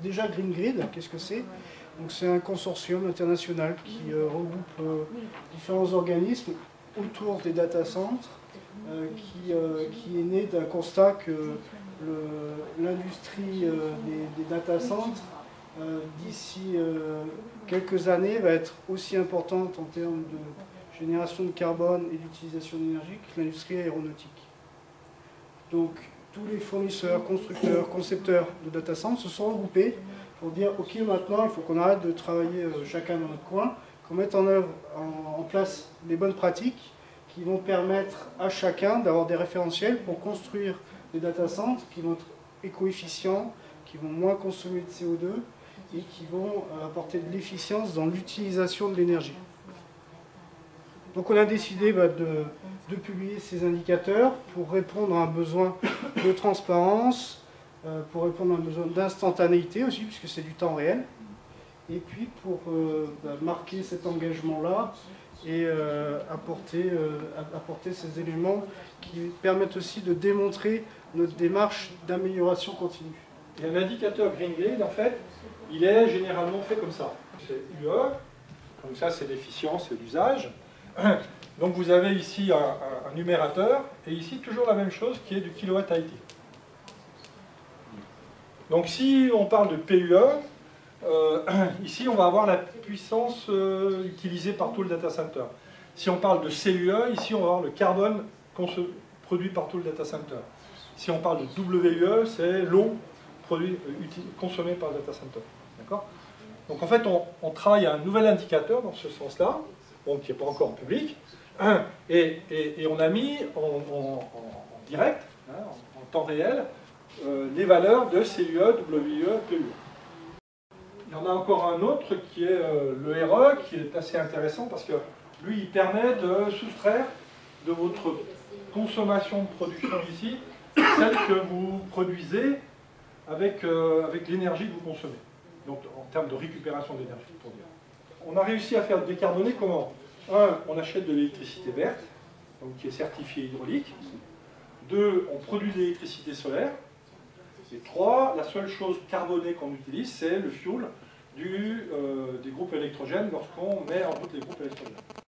déjà Green Grid, qu'est-ce que c'est? Donc c'est un consortium international qui regroupe différents organismes autour des data centers, qui est né d'un constat que l'industrie des data centers d'ici quelques années va être aussi importante en termes de génération de carbone et d'utilisation d'énergie que l'industrie aéronautique. Donc tous les fournisseurs, constructeurs, concepteurs de data centers se sont regroupés pour dire ok, maintenant il faut qu'on arrête de travailler chacun dans notre coin, qu'on mette en œuvre, en place les bonnes pratiques qui vont permettre à chacun d'avoir des référentiels pour construire des data centers qui vont être éco-efficients, qui vont moins consommer de CO2 et qui vont apporter de l'efficience dans l'utilisation de l'énergie. Donc on a décidé de publier ces indicateurs pour répondre à un besoin de transparence, pour répondre à un besoin d'instantanéité aussi, puisque c'est du temps réel, et puis pour marquer cet engagement-là et apporter ces éléments qui permettent aussi de démontrer notre démarche d'amélioration continue. Et un indicateur Green Grid, en fait, il est généralement fait comme ça. C'est UE, donc ça c'est l'efficience et l'usage. Donc vous avez ici un numérateur, et ici toujours la même chose qui est du kilowatt IT. Donc si on parle de PUE, ici on va avoir la puissance utilisée par tout le data center. Si on parle de CUE, ici on va avoir le carbone produit par tout le data center. Si on parle de WUE, c'est l'eau consommée par le data center. D'accord ? Donc en fait on travaille à un nouvel indicateur dans ce sens-là, bon, qui n'est pas encore en public, et on a mis en direct, hein, en temps réel, les valeurs de CUE, WUE, PUE. Il y en a encore un autre qui est le RE, qui est assez intéressant parce que lui, il permet de soustraire de votre consommation de production ici, celle que vous produisez avec l'énergie que vous consommez. Donc en termes de récupération d'énergie, pour dire. On a réussi à faire décarboner comment? Un, on achète de l'électricité verte, donc qui est certifiée hydraulique. Deux, on produit de l'électricité solaire. Et trois, la seule chose carbonée qu'on utilise, c'est le fuel des groupes électrogènes lorsqu'on met en route les groupes électrogènes.